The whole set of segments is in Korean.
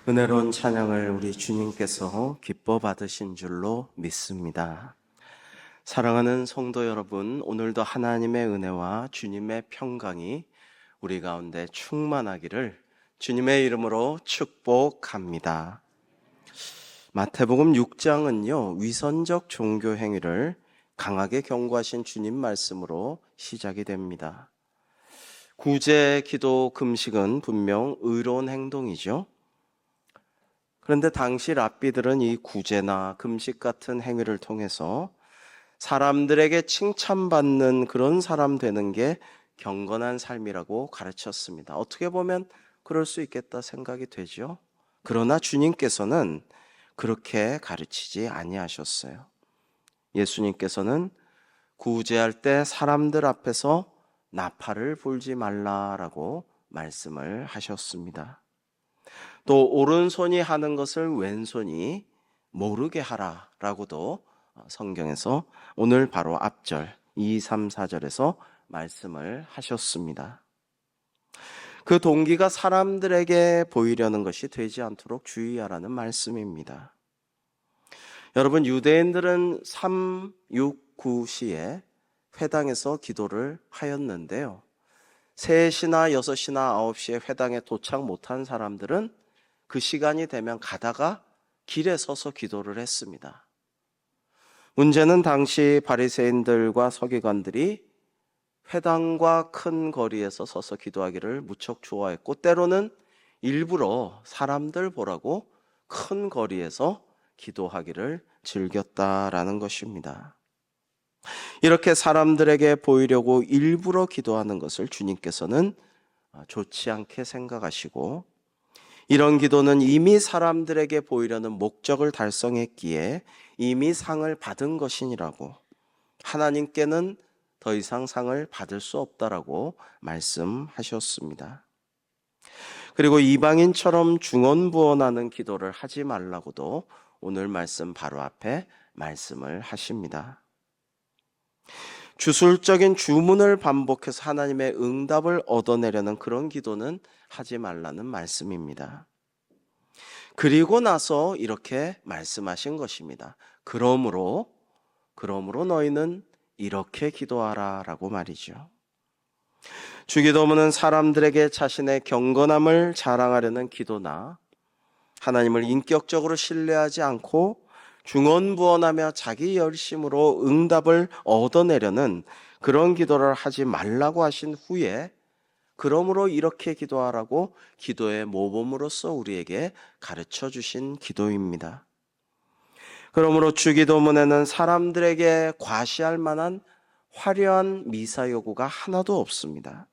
은혜로운 찬양을 우리 주님께서 기뻐 받으신 줄로 믿습니다. 사랑하는 성도 여러분, 오늘도 하나님의 은혜와 주님의 평강이 우리 가운데 충만하기를 주님의 이름으로 축복합니다. 마태복음 6장은요, 위선적 종교 행위를 강하게 경고하신 주님 말씀으로 시작이 됩니다. 구제, 기도, 금식은 분명 의로운 행동이죠. 그런데 당시 랍비들은 이 구제나 금식 같은 행위를 통해서 사람들에게 칭찬받는 그런 사람 되는 게 경건한 삶이라고 가르쳤습니다. 어떻게 보면 그럴 수 있겠다 생각이 되죠. 그러나 주님께서는 그렇게 가르치지 아니하셨어요. 예수님께서는 구제할 때 사람들 앞에서 나팔을 불지 말라라고 말씀을 하셨습니다. 또 오른손이 하는 것을 왼손이 모르게 하라라고도 성경에서 오늘 바로 앞절 2, 3, 4절에서 말씀을 하셨습니다. 그 동기가 사람들에게 보이려는 것이 되지 않도록 주의하라는 말씀입니다. 여러분, 유대인들은 3, 6, 9 시에 회당에서 기도를 하였는데요. 3시나 6시나 9시에 회당에 도착 못한 사람들은 그 시간이 되면 가다가 길에 서서 기도를 했습니다. 문제는 당시 바리새인들과 서기관들이 회당과 큰 거리에서 서서 기도하기를 무척 좋아했고, 때로는 일부러 사람들 보라고 큰 거리에서 기도하기를 즐겼다라는 것입니다. 이렇게 사람들에게 보이려고 일부러 기도하는 것을 주님께서는 좋지 않게 생각하시고, 이런 기도는 이미 사람들에게 보이려는 목적을 달성했기에 이미 상을 받은 것이니라고, 하나님께는 더 이상 상을 받을 수 없다라고 말씀하셨습니다. 그리고 이방인처럼 중언부언하는 기도를 하지 말라고도 오늘 말씀 바로 앞에 말씀을 하십니다. 주술적인 주문을 반복해서 하나님의 응답을 얻어내려는 그런 기도는 하지 말라는 말씀입니다. 그리고 나서 이렇게 말씀하신 것입니다. 그러므로 너희는 이렇게 기도하라 라고 말이죠. 주기도문은 사람들에게 자신의 경건함을 자랑하려는 기도나 하나님을 인격적으로 신뢰하지 않고 중언부언하며 자기 열심으로 응답을 얻어내려는 그런 기도를 하지 말라고 하신 후에 그러므로 이렇게 기도하라고 기도의 모범으로서 우리에게 가르쳐 주신 기도입니다. 그러므로 주기도문에는 사람들에게 과시할 만한 화려한 미사 요구가 하나도 없습니다.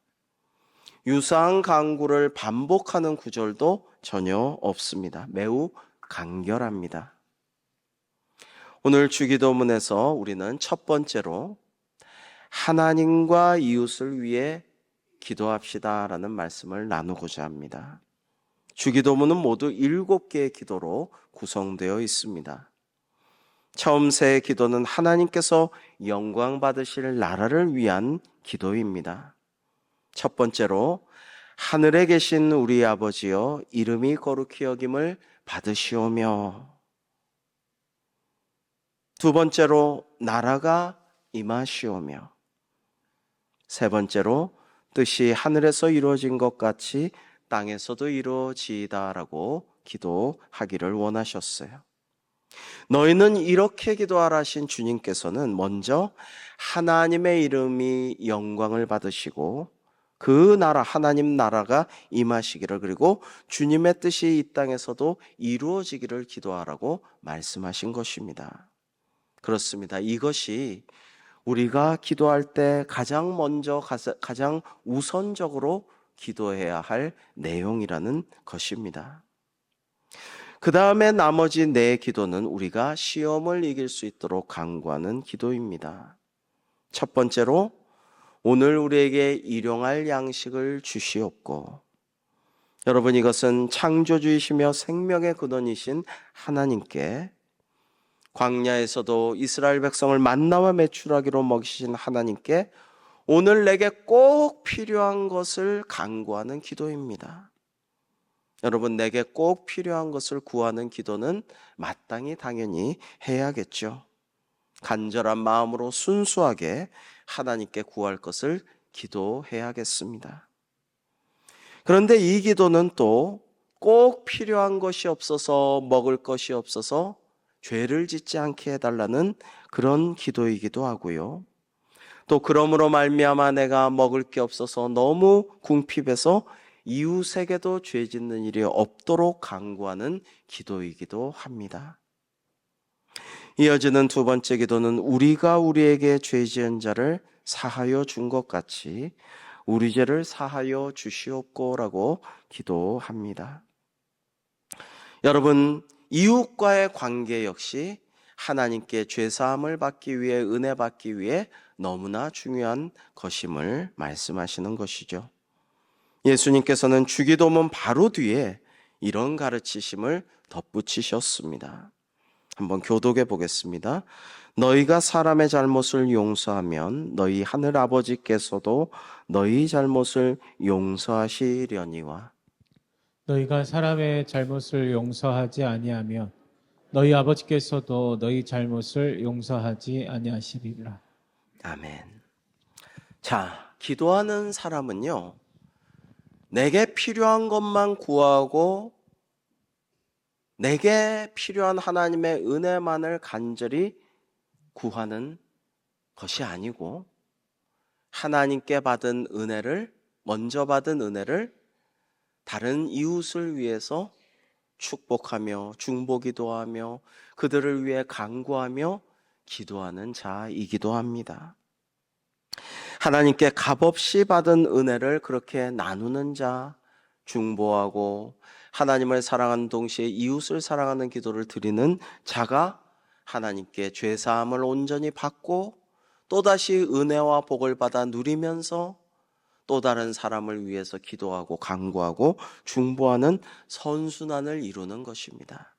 유사한 강구를 반복하는 구절도 전혀 없습니다. 매우 간결합니다. 오늘 주기도문에서 우리는 첫 번째로 하나님과 이웃을 위해 기도합시다라는 말씀을 나누고자 합니다. 주기도문은 모두 7개의 기도로 구성되어 있습니다. 처음 세 기도는 하나님께서 영광 받으실 나라를 위한 기도입니다. 첫 번째로 하늘에 계신 우리 아버지여 이름이 거룩히 여김을 받으시오며, 두 번째로 나라가 임하시오며, 세 번째로 뜻이 하늘에서 이루어진 것 같이 땅에서도 이루어지이다라고 기도하기를 원하셨어요. 너희는 이렇게 기도하라 하신 주님께서는 먼저 하나님의 이름이 영광을 받으시고 그 나라, 하나님 나라가 임하시기를, 그리고 주님의 뜻이 이 땅에서도 이루어지기를 기도하라고 말씀하신 것입니다. 그렇습니다. 이것이 우리가 기도할 때 가장 먼저, 가장 우선적으로 기도해야 할 내용이라는 것입니다. 그 다음에 나머지 네 기도는 우리가 시험을 이길 수 있도록 간구하는 기도입니다. 첫 번째로 오늘 우리에게 일용할 양식을 주시옵고, 여러분, 이것은 창조주이시며 생명의 근원이신 하나님께, 광야에서도 이스라엘 백성을 만나와 메추라기로 먹이신 하나님께 오늘 내게 꼭 필요한 것을 간구하는 기도입니다. 여러분, 내게 꼭 필요한 것을 구하는 기도는 마땅히 당연히 해야겠죠. 간절한 마음으로 순수하게 하나님께 구할 것을 기도해야겠습니다. 그런데 이 기도는 또 꼭 필요한 것이 없어서, 먹을 것이 없어서 죄를 짓지 않게 해달라는 그런 기도이기도 하고요. 또 그러므로 말미암아 내가 먹을 게 없어서 너무 궁핍해서 이웃에게도 죄 짓는 일이 없도록 간구하는 기도이기도 합니다. 이어지는 두 번째 기도는 우리가 우리에게 죄 지은 자를 사하여 준 것 같이 우리 죄를 사하여 주시옵고라고 기도합니다. 여러분, 이웃과의 관계 역시 하나님께 죄사함을 받기 위해, 은혜 받기 위해 너무나 중요한 것임을 말씀하시는 것이죠. 예수님께서는 주기도문 바로 뒤에 이런 가르치심을 덧붙이셨습니다. 한번 교독해 보겠습니다. 너희가 사람의 잘못을 용서하면 너희 하늘 아버지께서도 너희 잘못을 용서하시려니와. 너희가 사람의 잘못을 용서하지 아니하면 너희 아버지께서도 너희 잘못을 용서하지 아니하시리라. 아멘. 자, 기도하는 사람은요, 내게 필요한 것만 구하고 내게 필요한 하나님의 은혜만을 간절히 구하는 것이 아니고, 하나님께 받은 은혜를, 먼저 받은 은혜를 다른 이웃을 위해서 축복하며 중보기도 하며 그들을 위해 간구하며 기도하는 자이기도 합니다. 하나님께 값없이 받은 은혜를 그렇게 나누는 자, 중보하고 하나님을 사랑하는 동시에 이웃을 사랑하는 기도를 드리는 자가 하나님께 죄사함을 온전히 받고 또다시 은혜와 복을 받아 누리면서 또 다른 사람을 위해서 기도하고 간구하고 중보하는 선순환을 이루는 것입니다.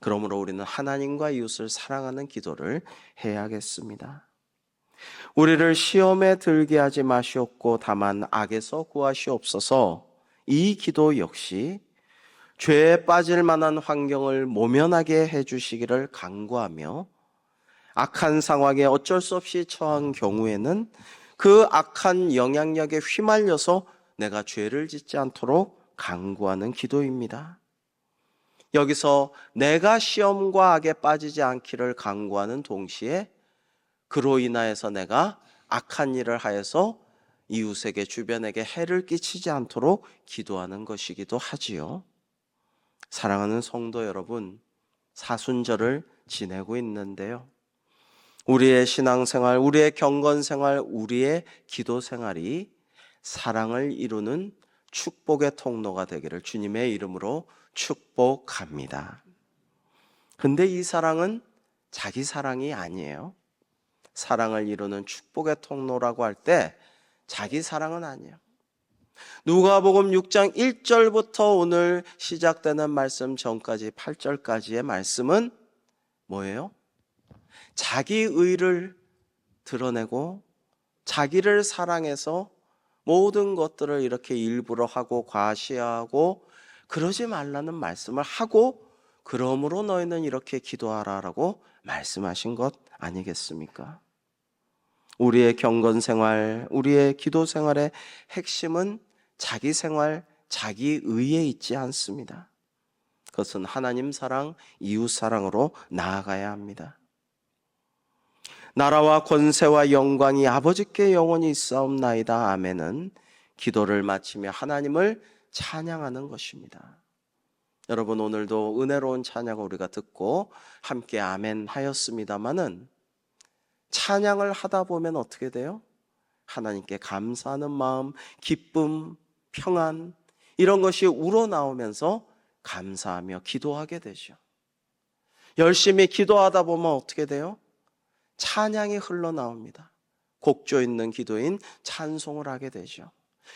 그러므로 우리는 하나님과 이웃을 사랑하는 기도를 해야겠습니다. 우리를 시험에 들게 하지 마시옵고 다만 악에서 구하시옵소서. 이 기도 역시 죄에 빠질 만한 환경을 모면하게 해주시기를 간구하며 악한 상황에 어쩔 수 없이 처한 경우에는 그 악한 영향력에 휘말려서 내가 죄를 짓지 않도록 간구하는 기도입니다. 여기서 내가 시험과 악에 빠지지 않기를 간구하는 동시에 그로 인하여서 내가 악한 일을 하여서 이웃에게, 주변에게 해를 끼치지 않도록 기도하는 것이기도 하지요. 사랑하는 성도 여러분, 사순절을 지내고 있는데요, 우리의 신앙생활, 우리의 경건생활, 우리의 기도생활이 사랑을 이루는 축복의 통로가 되기를 주님의 이름으로 축복합니다. 근데 이 사랑은 자기 사랑이 아니에요. 사랑을 이루는 축복의 통로라고 할 때 자기 사랑은 아니에요. 누가복음 6장 1절부터 오늘 시작되는 말씀 전까지 8절까지의 말씀은 뭐예요? 자기 의를 드러내고 자기를 사랑해서 모든 것들을 이렇게 일부러 하고 과시하고 그러지 말라는 말씀을 하고, 그러므로 너희는 이렇게 기도하라라고 말씀하신 것 아니겠습니까? 우리의 경건생활, 우리의 기도생활의 핵심은 자기 생활, 자기 의에 있지 않습니다. 그것은 하나님 사랑, 이웃 사랑으로 나아가야 합니다. 나라와 권세와 영광이 아버지께 영원히 있사옵나이다. 아멘은 기도를 마치며 하나님을 찬양하는 것입니다. 여러분, 오늘도 은혜로운 찬양을 우리가 듣고 함께 아멘 하였습니다마는 찬양을 하다 보면 어떻게 돼요? 하나님께 감사하는 마음, 기쁨, 평안, 이런 것이 우러나오면서 감사하며 기도하게 되죠. 열심히 기도하다 보면 어떻게 돼요? 찬양이 흘러나옵니다. 곡조 있는 기도인 찬송을 하게 되죠.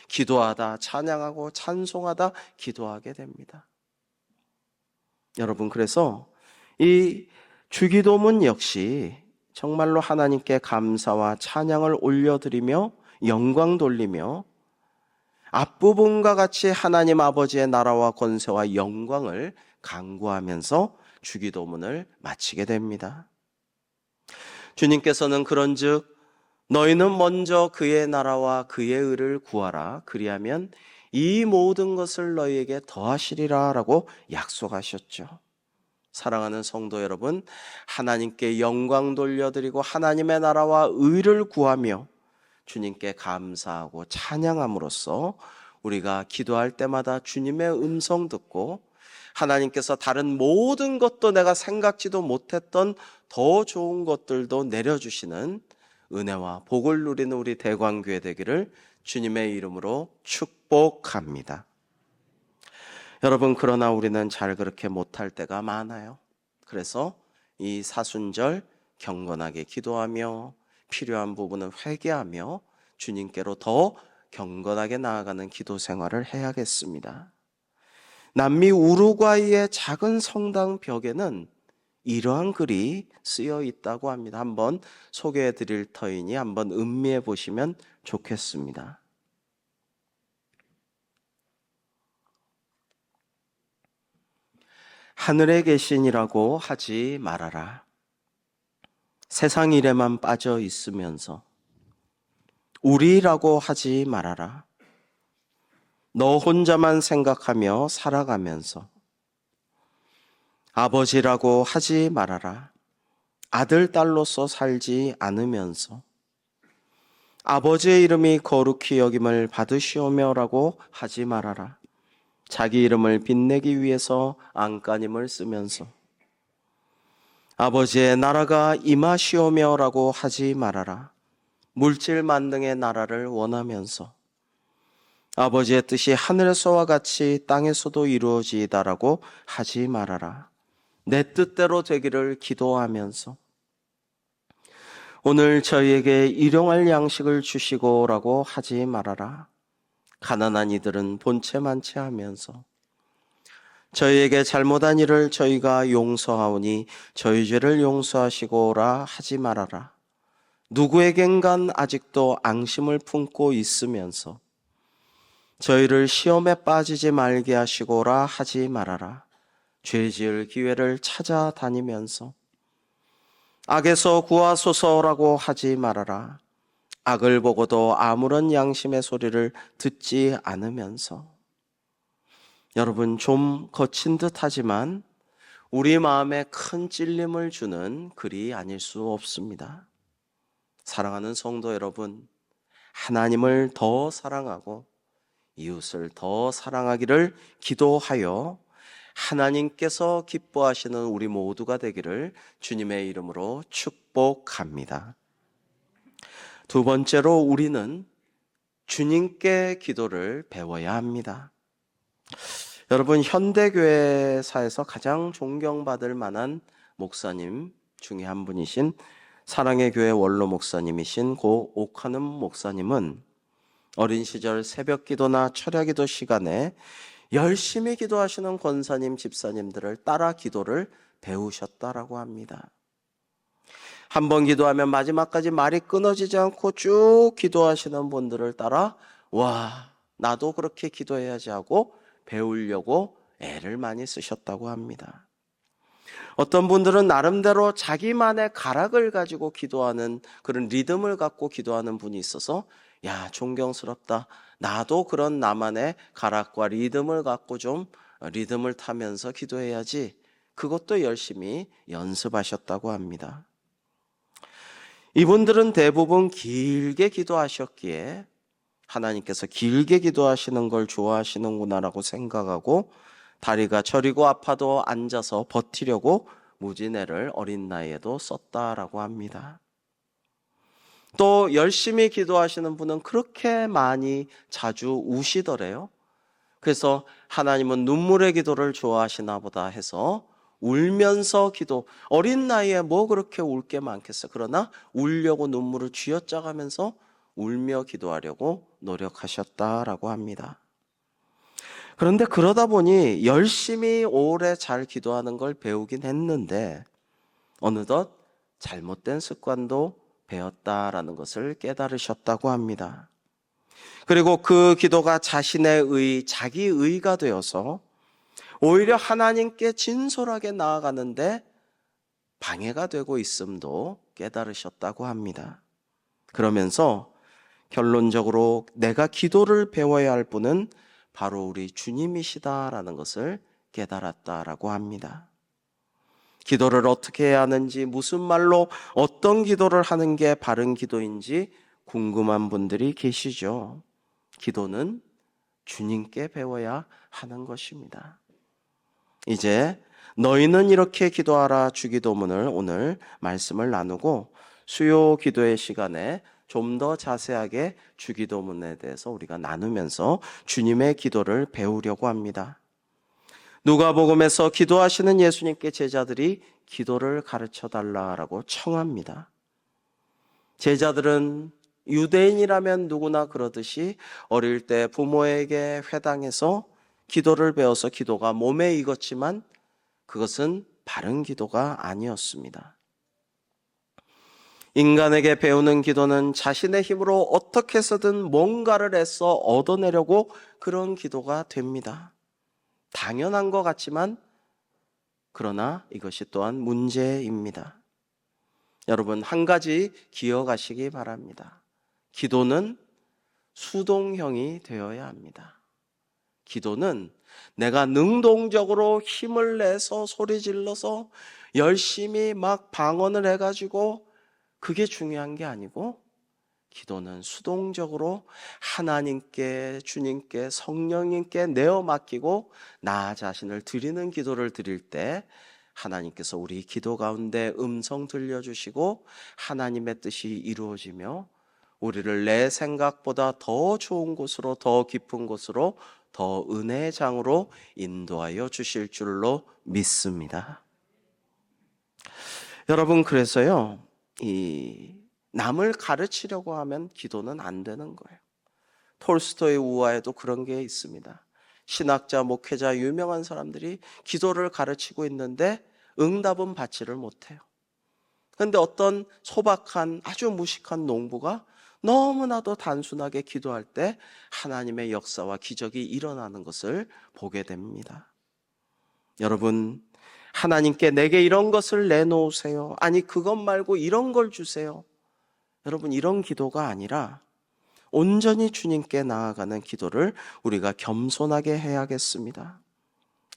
기도하다 찬양하고 찬송하다 기도하게 됩니다. 여러분, 그래서 이 주기도문 역시 정말로 하나님께 감사와 찬양을 올려드리며 영광 돌리며 앞부분과 같이 하나님 아버지의 나라와 권세와 영광을 간구하면서 주기도문을 마치게 됩니다. 주님께서는 그런즉 너희는 먼저 그의 나라와 그의 의를 구하라. 그리하면 이 모든 것을 너희에게 더하시리라 라고 약속하셨죠. 사랑하는 성도 여러분, 하나님께 영광 돌려드리고 하나님의 나라와 의를 구하며 주님께 감사하고 찬양함으로써 우리가 기도할 때마다 주님의 음성 듣고 하나님께서 다른 모든 것도 내가 생각지도 못했던 더 좋은 것들도 내려주시는 은혜와 복을 누리는 우리 대광교회 되기를 주님의 이름으로 축복합니다. 여러분, 그러나 우리는 잘 그렇게 못할 때가 많아요. 그래서 이 사순절 경건하게 기도하며 필요한 부분은 회개하며 주님께로 더 경건하게 나아가는 기도 생활을 해야겠습니다. 남미 우루과이의 작은 성당 벽에는 이러한 글이 쓰여 있다고 합니다. 한번 소개해 드릴 터이니 한번 음미해 보시면 좋겠습니다. 하늘에 계신이라고 하지 말아라. 세상 일에만 빠져 있으면서 우리라고 하지 말아라. 너 혼자만 생각하며 살아가면서 아버지라고 하지 말아라. 아들, 딸로서 살지 않으면서 아버지의 이름이 거룩히 여김을 받으시오며라고 하지 말아라. 자기 이름을 빛내기 위해서 안간힘을 쓰면서 아버지의 나라가 임하시오며라고 하지 말아라. 물질 만능의 나라를 원하면서 아버지의 뜻이 하늘에서와 같이 땅에서도 이루어지이다라고 하지 말아라. 내 뜻대로 되기를 기도하면서 오늘 저희에게 일용할 양식을 주시고라고 하지 말아라. 가난한 이들은 본체만치 하면서 저희에게 잘못한 일을 저희가 용서하오니 저희 죄를 용서하시고라 하지 말아라. 누구에겐간 아직도 앙심을 품고 있으면서 저희를 시험에 빠지지 말게 하시고라 하지 말아라. 죄 지을 기회를 찾아다니면서 악에서 구하소서라고 하지 말아라. 악을 보고도 아무런 양심의 소리를 듣지 않으면서 여러분, 좀 거친 듯 하지만 우리 마음에 큰 찔림을 주는 글이 아닐 수 없습니다. 사랑하는 성도 여러분, 하나님을 더 사랑하고 이웃을 더 사랑하기를 기도하여 하나님께서 기뻐하시는 우리 모두가 되기를 주님의 이름으로 축복합니다. 두 번째로 우리는 주님께 기도를 배워야 합니다. 여러분, 현대교회사에서 가장 존경받을 만한 목사님 중에 한 분이신 사랑의 교회 원로 목사님이신 고 옥하는 목사님은 어린 시절 새벽 기도나 철야 기도 시간에 열심히 기도하시는 권사님, 집사님들을 따라 기도를 배우셨다라고 합니다. 한 번 기도하면 마지막까지 말이 끊어지지 않고 쭉 기도하시는 분들을 따라 와, 나도 그렇게 기도해야지 하고 배우려고 애를 많이 쓰셨다고 합니다. 어떤 분들은 나름대로 자기만의 가락을 가지고 기도하는 그런 리듬을 갖고 기도하는 분이 있어서 야, 존경스럽다. 나도 그런 나만의 가락과 리듬을 갖고 좀 리듬을 타면서 기도해야지. 그것도 열심히 연습하셨다고 합니다. 이분들은 대부분 길게 기도하셨기에 하나님께서 길게 기도하시는 걸 좋아하시는구나라고 생각하고 다리가 저리고 아파도 앉아서 버티려고 무진애를 어린 나이에도 썼다라고 합니다. 또 열심히 기도하시는 분은 그렇게 많이 자주 우시더래요. 그래서 하나님은 눈물의 기도를 좋아하시나 보다 해서 울면서 기도, 어린 나이에 뭐 그렇게 울 게 많겠어요. 그러나 울려고 눈물을 쥐어짜가면서 울며 기도하려고 노력하셨다라고 합니다. 그런데 그러다 보니 열심히 오래 잘 기도하는 걸 배우긴 했는데 어느덧 잘못된 습관도 배웠다라는 것을 깨달으셨다고 합니다. 그리고 그 기도가 자신의 자기 의가 되어서 오히려 하나님께 진솔하게 나아가는데 방해가 되고 있음도 깨달으셨다고 합니다. 그러면서 결론적으로 내가 기도를 배워야 할 분은 바로 우리 주님이시다라는 것을 깨달았다라고 합니다. 기도를 어떻게 해야 하는지, 무슨 말로 어떤 기도를 하는 게 바른 기도인지 궁금한 분들이 계시죠. 기도는 주님께 배워야 하는 것입니다. 이제 너희는 이렇게 기도하라 주기도문을 오늘 말씀을 나누고 수요 기도의 시간에 좀 더 자세하게 주기도문에 대해서 우리가 나누면서 주님의 기도를 배우려고 합니다. 누가복음에서 기도하시는 예수님께 제자들이 기도를 가르쳐 달라라고 청합니다. 제자들은 유대인이라면 누구나 그러듯이 어릴 때 부모에게 회당해서 기도를 배워서 기도가 몸에 익었지만 그것은 바른 기도가 아니었습니다. 인간에게 배우는 기도는 자신의 힘으로 어떻게 해서든 뭔가를 애써 얻어내려고 그런 기도가 됩니다. 당연한 것 같지만 그러나 이것이 또한 문제입니다. 여러분, 한 가지 기억하시기 바랍니다. 기도는 수동형이 되어야 합니다. 기도는 내가 능동적으로 힘을 내서 소리 질러서 열심히 막 방언을 해가지고 그게 중요한 게 아니고, 기도는 수동적으로 하나님께, 주님께, 성령님께 내어 맡기고 나 자신을 드리는 기도를 드릴 때 하나님께서 우리 기도 가운데 음성 들려주시고 하나님의 뜻이 이루어지며 우리를 내 생각보다 더 좋은 곳으로, 더 깊은 곳으로, 더 은혜의 장으로 인도하여 주실 줄로 믿습니다. 여러분, 그래서요, 남을 가르치려고 하면 기도는 안 되는 거예요. 톨스토이 우화에도 그런 게 있습니다. 신학자, 목회자, 유명한 사람들이 기도를 가르치고 있는데 응답은 받지를 못해요. 그런데 어떤 소박한 아주 무식한 농부가 너무나도 단순하게 기도할 때 하나님의 역사와 기적이 일어나는 것을 보게 됩니다. 여러분, 하나님께 내게 이런 것을 내놓으세요. 아니, 그것 말고 이런 걸 주세요. 여러분, 이런 기도가 아니라 온전히 주님께 나아가는 기도를 우리가 겸손하게 해야겠습니다.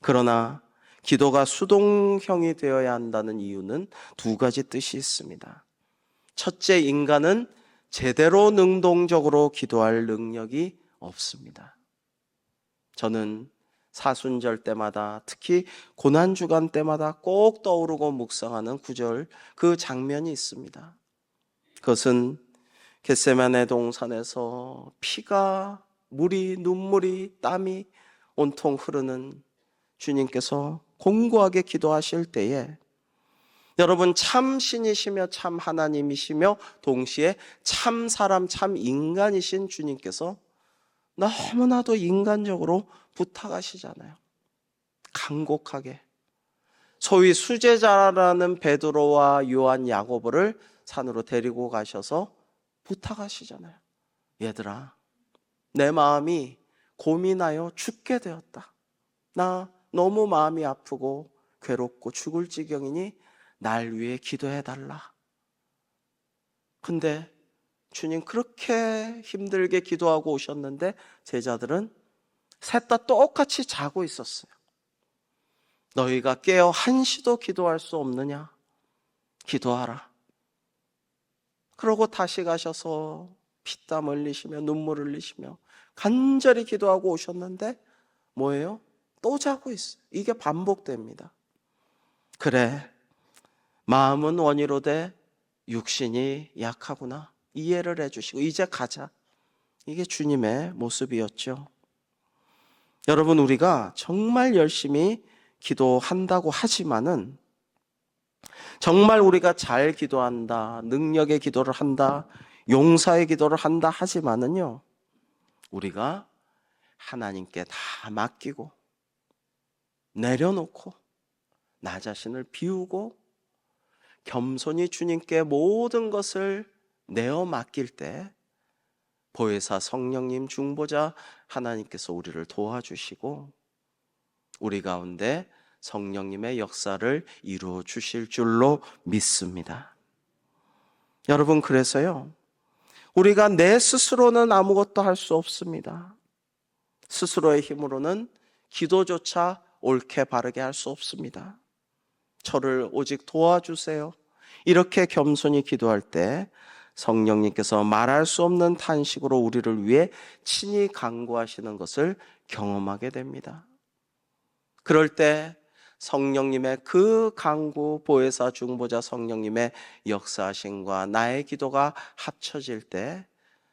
그러나 기도가 수동형이 되어야 한다는 이유는 두 가지 뜻이 있습니다. 첫째, 인간은 제대로 능동적으로 기도할 능력이 없습니다. 저는 사순절 때마다, 특히 고난주간 때마다 꼭 떠오르고 묵상하는 구절, 그 장면이 있습니다. 그것은 겟세마네 동산에서 피가, 물이, 눈물이, 땀이 온통 흐르는 주님께서 공고하게 기도하실 때에 여러분, 참 신이시며 참 하나님이시며 동시에 참 사람, 참 인간이신 주님께서 너무나도 인간적으로 부탁하시잖아요. 간곡하게. 소위 수제자라는 베드로와 요한, 야고보를 산으로 데리고 가셔서 부탁하시잖아요. 얘들아, 내 마음이 고민하여 죽게 되었다. 나 너무 마음이 아프고 괴롭고 죽을 지경이니 날 위해 기도해달라. 근데 주님 그렇게 힘들게 기도하고 오셨는데 제자들은 셋 다 똑같이 자고 있었어요. 너희가 깨어 한시도 기도할 수 없느냐? 기도하라. 그러고 다시 가셔서 피땀 흘리시며 눈물 흘리시며 간절히 기도하고 오셨는데 뭐예요? 또 자고 있어요. 이게 반복됩니다. 그래, 마음은 원이로되 육신이 약하구나. 이해를 해주시고 이제 가자. 이게 주님의 모습이었죠. 여러분, 우리가 정말 열심히 기도한다고 하지만은, 정말 우리가 잘 기도한다, 능력의 기도를 한다, 용사의 기도를 한다 하지만은요, 우리가 하나님께 다 맡기고 내려놓고 나 자신을 비우고 겸손히 주님께 모든 것을 내어 맡길 때 보혜사 성령님 중보자 하나님께서 우리를 도와주시고 우리 가운데 성령님의 역사를 이루어 주실 줄로 믿습니다. 여러분, 그래서요, 우리가 내 스스로는 아무것도 할 수 없습니다. 스스로의 힘으로는 기도조차 옳게 바르게 할 수 없습니다. 저를 오직 도와주세요. 이렇게 겸손히 기도할 때 성령님께서 말할 수 없는 탄식으로 우리를 위해 친히 간구하시는 것을 경험하게 됩니다. 그럴 때 성령님의 그 간구, 보혜사 중보자 성령님의 역사하심과 나의 기도가 합쳐질 때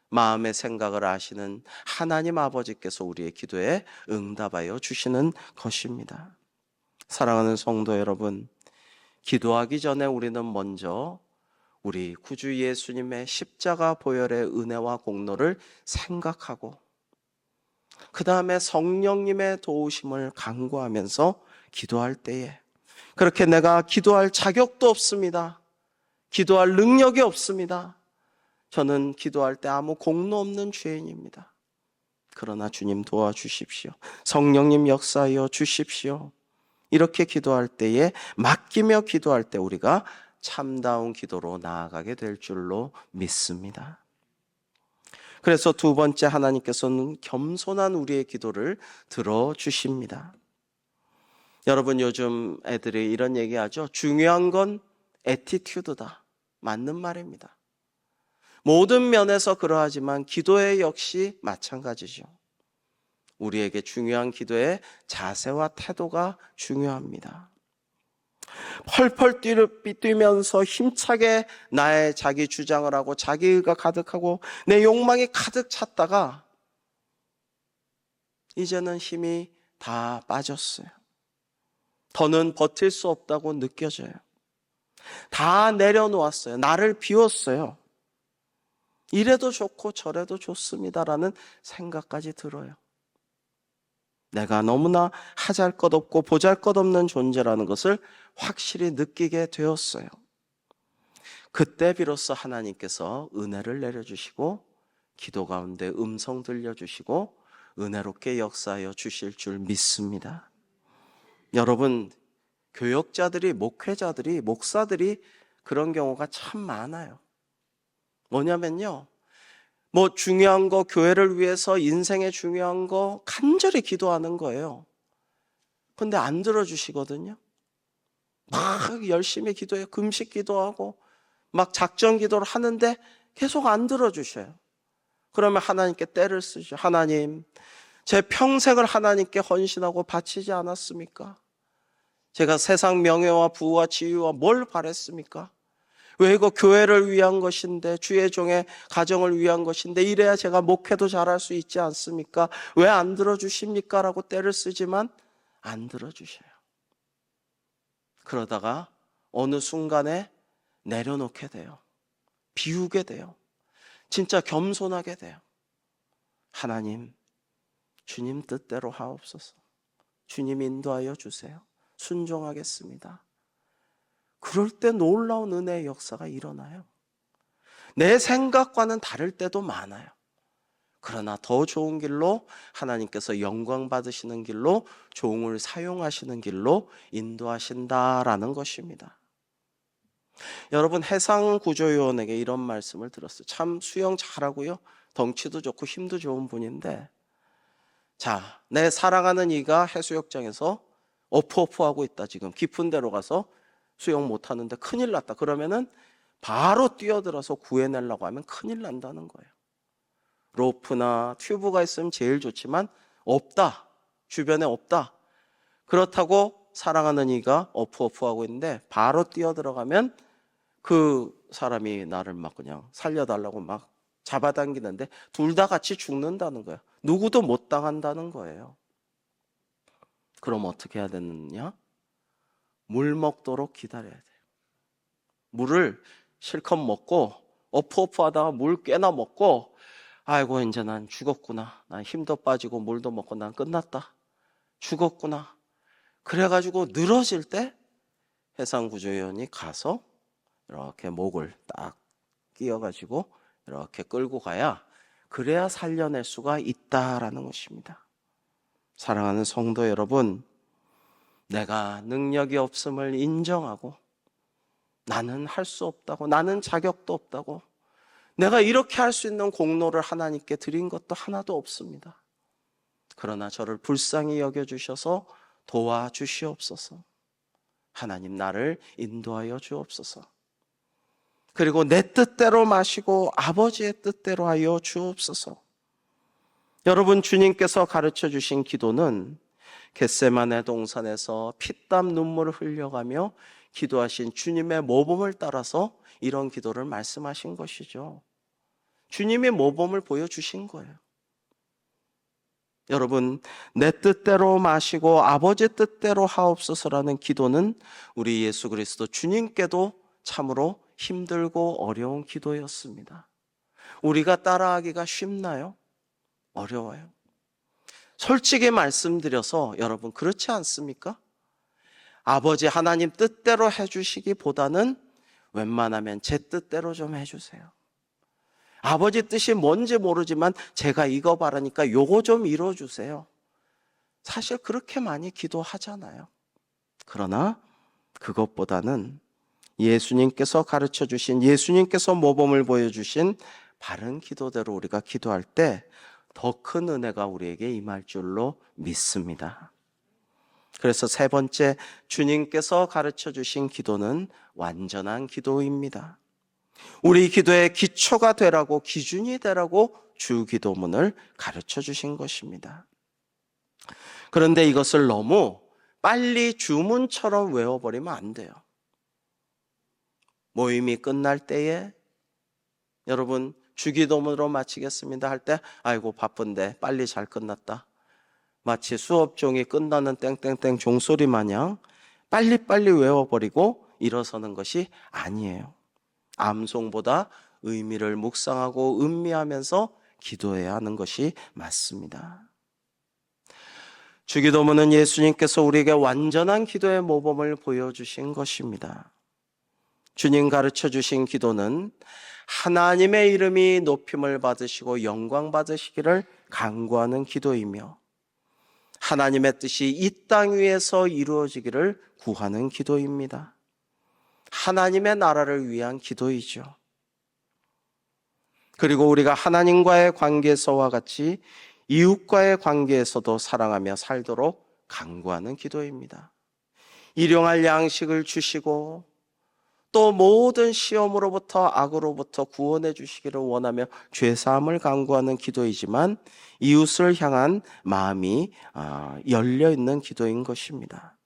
마음의 생각을 아시는 하나님 아버지께서 우리의 기도에 응답하여 주시는 것입니다. 사랑하는 성도 여러분, 기도하기 전에 우리는 먼저 우리 구주 예수님의 십자가 보혈의 은혜와 공로를 생각하고 그 다음에 성령님의 도우심을 간구하면서 기도할 때에, 그렇게 내가 기도할 자격도 없습니다. 기도할 능력이 없습니다. 저는 기도할 때 아무 공로 없는 죄인입니다. 그러나 주님 도와주십시오. 성령님 역사하여 주십시오. 이렇게 기도할 때에, 맡기며 기도할 때 우리가 참다운 기도로 나아가게 될 줄로 믿습니다. 그래서 두 번째, 하나님께서는 겸손한 우리의 기도를 들어주십니다. 여러분, 요즘 애들이 이런 얘기하죠. 중요한 건 애티튜드다. 맞는 말입니다. 모든 면에서 그러하지만 기도에 역시 마찬가지죠. 우리에게 중요한 기도의 자세와 태도가 중요합니다. 펄펄 뛰면서 힘차게 나의 자기 주장을 하고 자기의가 가득하고 내 욕망이 가득 찼다가 이제는 힘이 다 빠졌어요. 더는 버틸 수 없다고 느껴져요. 다 내려놓았어요. 나를 비웠어요. 이래도 좋고 저래도 좋습니다라는 생각까지 들어요. 내가 너무나 하잘것없고 보잘것없는 존재라는 것을 확실히 느끼게 되었어요. 그때 비로소 하나님께서 은혜를 내려주시고 기도 가운데 음성 들려주시고 은혜롭게 역사하여 주실 줄 믿습니다. 여러분, 교역자들이, 목회자들이, 목사들이 그런 경우가 참 많아요. 뭐냐면요, 중요한 거, 교회를 위해서 인생에 중요한 거 간절히 기도하는 거예요. 근데 안 들어주시거든요. 막 열심히 기도해요. 금식 기도하고 막 작전 기도를 하는데 계속 안 들어주셔요. 그러면 하나님께 떼를 쓰죠. 하나님, 제 평생을 하나님께 헌신하고 바치지 않았습니까? 제가 세상 명예와 부와 지위와 뭘 바랬습니까? 왜 이거 교회를 위한 것인데, 주의 종의 가정을 위한 것인데 이래야 제가 목회도 잘할 수 있지 않습니까? 왜 안 들어주십니까? 라고 떼를 쓰지만 안 들어주셔요. 그러다가 어느 순간에 내려놓게 돼요. 비우게 돼요. 진짜 겸손하게 돼요. 하나님, 주님 뜻대로 하옵소서. 주님 인도하여 주세요. 순종하겠습니다. 그럴 때 놀라운 은혜의 역사가 일어나요. 내 생각과는 다를 때도 많아요. 그러나 더 좋은 길로, 하나님께서 영광 받으시는 길로, 종을 사용하시는 길로 인도하신다라는 것입니다. 여러분, 해상구조요원에게 이런 말씀을 들었어요. 참 수영 잘하고요, 덩치도 좋고 힘도 좋은 분인데, 자, 내 사랑하는 이가 해수욕장에서 어프어프하고 있다. 지금 깊은 데로 가서 수영 못하는데 큰일 났다. 그러면은 바로 뛰어들어서 구해내려고 하면 큰일 난다는 거예요. 로프나 튜브가 있으면 제일 좋지만 없다. 주변에 없다. 그렇다고 사랑하는 이가 어프어프하고 있는데 바로 뛰어들어가면 그 사람이 나를 막 그냥 살려달라고 막 잡아당기는데 둘 다 같이 죽는다는 거예요. 누구도 못 당한다는 거예요. 그럼 어떻게 해야 되느냐? 물 먹도록 기다려야 돼요. 물을 실컷 먹고 어프어프 하다가 물 꽤나 먹고, 아이고 이제 난 죽었구나. 난 힘도 빠지고 물도 먹고 난 끝났다. 죽었구나. 그래가지고 늘어질 때 해상구조요원이 가서 이렇게 목을 딱 끼워가지고 이렇게 끌고 가야 그래야 살려낼 수가 있다라는 것입니다. 사랑하는 성도 여러분, 내가 능력이 없음을 인정하고 나는 할 수 없다고, 나는 자격도 없다고, 내가 이렇게 할 수 있는 공로를 하나님께 드린 것도 하나도 없습니다. 그러나 저를 불쌍히 여겨주셔서 도와주시옵소서. 하나님, 나를 인도하여 주옵소서. 그리고 내 뜻대로 마시고 아버지의 뜻대로 하여 주옵소서. 여러분, 주님께서 가르쳐 주신 기도는 겟세마네 동산에서 피땀 눈물을 흘려가며 기도하신 주님의 모범을 따라서 이런 기도를 말씀하신 것이죠. 주님의 모범을 보여주신 거예요. 여러분, 내 뜻대로 마시고 아버지 뜻대로 하옵소서라는 기도는 우리 예수 그리스도 주님께도 참으로 힘들고 어려운 기도였습니다. 우리가 따라하기가 쉽나요? 어려워요. 솔직히 말씀드려서 여러분, 그렇지 않습니까? 아버지 하나님 뜻대로 해주시기보다는 웬만하면 제 뜻대로 좀 해주세요. 아버지 뜻이 뭔지 모르지만 제가 이거 바라니까 요거 좀 이뤄주세요. 사실 그렇게 많이 기도하잖아요. 그러나 그것보다는 예수님께서 가르쳐 주신, 예수님께서 모범을 보여주신 바른 기도대로 우리가 기도할 때 더 큰 은혜가 우리에게 임할 줄로 믿습니다. 그래서 세 번째, 주님께서 가르쳐 주신 기도는 완전한 기도입니다. 우리 기도의 기초가 되라고, 기준이 되라고 주기도문을 가르쳐 주신 것입니다. 그런데 이것을 너무 빨리 주문처럼 외워버리면 안 돼요. 모임이 끝날 때에 여러분, 주기도문으로 마치겠습니다 할 때 아이고 바쁜데 빨리 잘 끝났다. 마치 수업 종이 끝나는 땡땡땡 종소리 마냥 빨리빨리 외워버리고 일어서는 것이 아니에요. 암송보다 의미를 묵상하고 음미하면서 기도해야 하는 것이 맞습니다. 주기도문은 예수님께서 우리에게 완전한 기도의 모범을 보여주신 것입니다. 주님 가르쳐 주신 기도는 하나님의 이름이 높임을 받으시고 영광 받으시기를 간구하는 기도이며 하나님의 뜻이 이 땅 위에서 이루어지기를 구하는 기도입니다. 하나님의 나라를 위한 기도이죠. 그리고 우리가 하나님과의 관계에서와 같이 이웃과의 관계에서도 사랑하며 살도록 간구하는 기도입니다. 일용할 양식을 주시고 또 모든 시험으로부터 악으로부터 구원해 주시기를 원하며 죄사함을 간구하는 기도이지만 이웃을 향한 마음이 열려 있는 기도인 것입니다.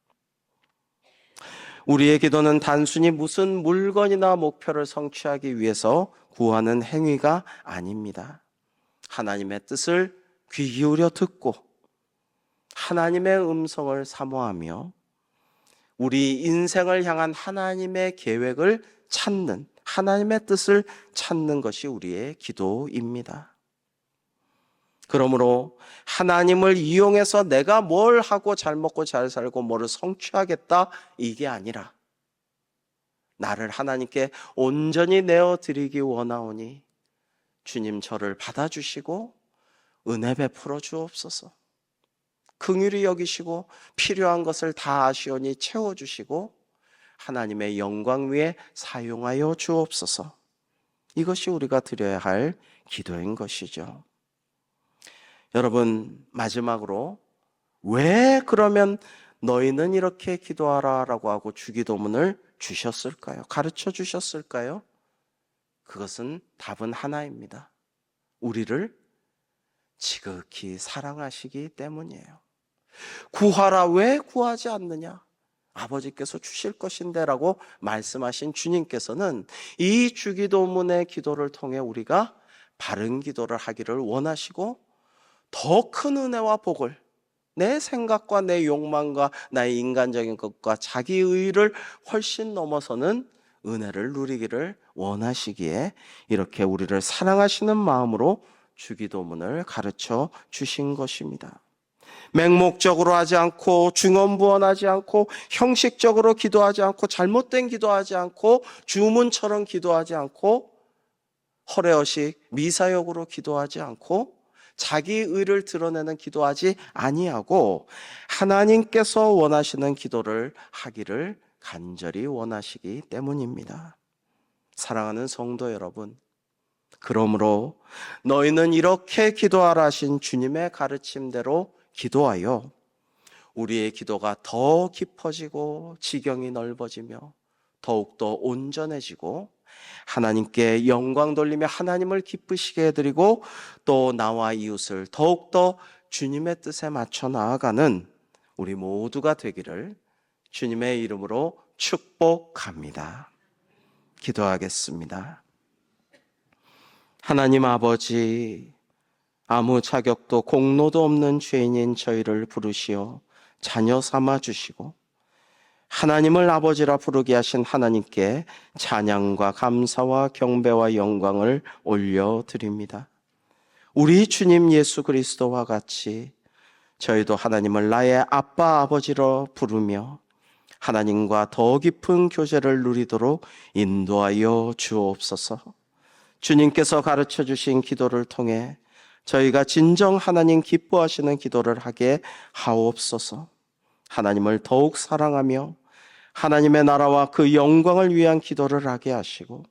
우리의 기도는 단순히 무슨 물건이나 목표를 성취하기 위해서 구하는 행위가 아닙니다. 하나님의 뜻을 귀 기울여 듣고 하나님의 음성을 사모하며 우리 인생을 향한 하나님의 계획을 찾는, 하나님의 뜻을 찾는 것이 우리의 기도입니다. 그러므로 하나님을 이용해서 내가 뭘 하고 잘 먹고 잘 살고 뭐를 성취하겠다, 이게 아니라 나를 하나님께 온전히 내어드리기 원하오니 주님 저를 받아주시고 은혜 베풀어 주옵소서. 긍휼히 여기시고 필요한 것을 다 아시오니 채워주시고 하나님의 영광 위에 사용하여 주옵소서. 이것이 우리가 드려야 할 기도인 것이죠. 여러분, 마지막으로 왜 그러면 너희는 이렇게 기도하라 라고 하고 주기도문을 주셨을까요? 가르쳐 주셨을까요? 그것은 답은 하나입니다. 우리를 지극히 사랑하시기 때문이에요. 구하라, 왜 구하지 않느냐? 아버지께서 주실 것인데 라고 말씀하신 주님께서는 이 주기도문의 기도를 통해 우리가 바른 기도를 하기를 원하시고 더 큰 은혜와 복을 내 생각과 내 욕망과 나의 인간적인 것과 자기 의를 훨씬 넘어서는 은혜를 누리기를 원하시기에 이렇게 우리를 사랑하시는 마음으로 주기도문을 가르쳐 주신 것입니다. 맹목적으로 하지 않고 중언부언하지 않고 형식적으로 기도하지 않고 잘못된 기도하지 않고 주문처럼 기도하지 않고 허례허식 미사역으로 기도하지 않고 자기 의를 드러내는 기도하지 아니하고 하나님께서 원하시는 기도를 하기를 간절히 원하시기 때문입니다. 사랑하는 성도 여러분, 그러므로 너희는 이렇게 기도하라 하신 주님의 가르침대로 기도하여 우리의 기도가 더 깊어지고 지경이 넓어지며 더욱더 온전해지고 하나님께 영광 돌리며 하나님을 기쁘시게 해드리고 또 나와 이웃을 더욱더 주님의 뜻에 맞춰 나아가는 우리 모두가 되기를 주님의 이름으로 축복합니다. 기도하겠습니다. 하나님 아버지, 아무 자격도 공로도 없는 죄인인 저희를 부르시어 자녀 삼아 주시고 하나님을 아버지라 부르게 하신 하나님께 찬양과 감사와 경배와 영광을 올려드립니다. 우리 주님 예수 그리스도와 같이 저희도 하나님을 나의 아빠 아버지로 부르며 하나님과 더 깊은 교제를 누리도록 인도하여 주옵소서. 주님께서 가르쳐 주신 기도를 통해 저희가 진정 하나님 기뻐하시는 기도를 하게 하옵소서. 하나님을 더욱 사랑하며 하나님의 나라와 그 영광을 위한 기도를 하게 하시고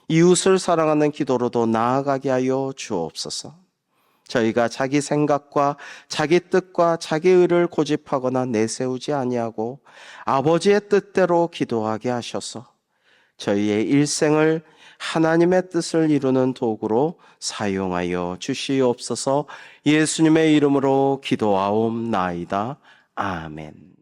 이웃을 사랑하는 기도로도 나아가게 하여 주옵소서. 저희가 자기 생각과 자기 뜻과 자기 의를 고집하거나 내세우지 아니하고 아버지의 뜻대로 기도하게 하셔서 저희의 일생을 하나님의 뜻을 이루는 도구로 사용하여 주시옵소서. 예수님의 이름으로 기도하옵나이다. 아멘.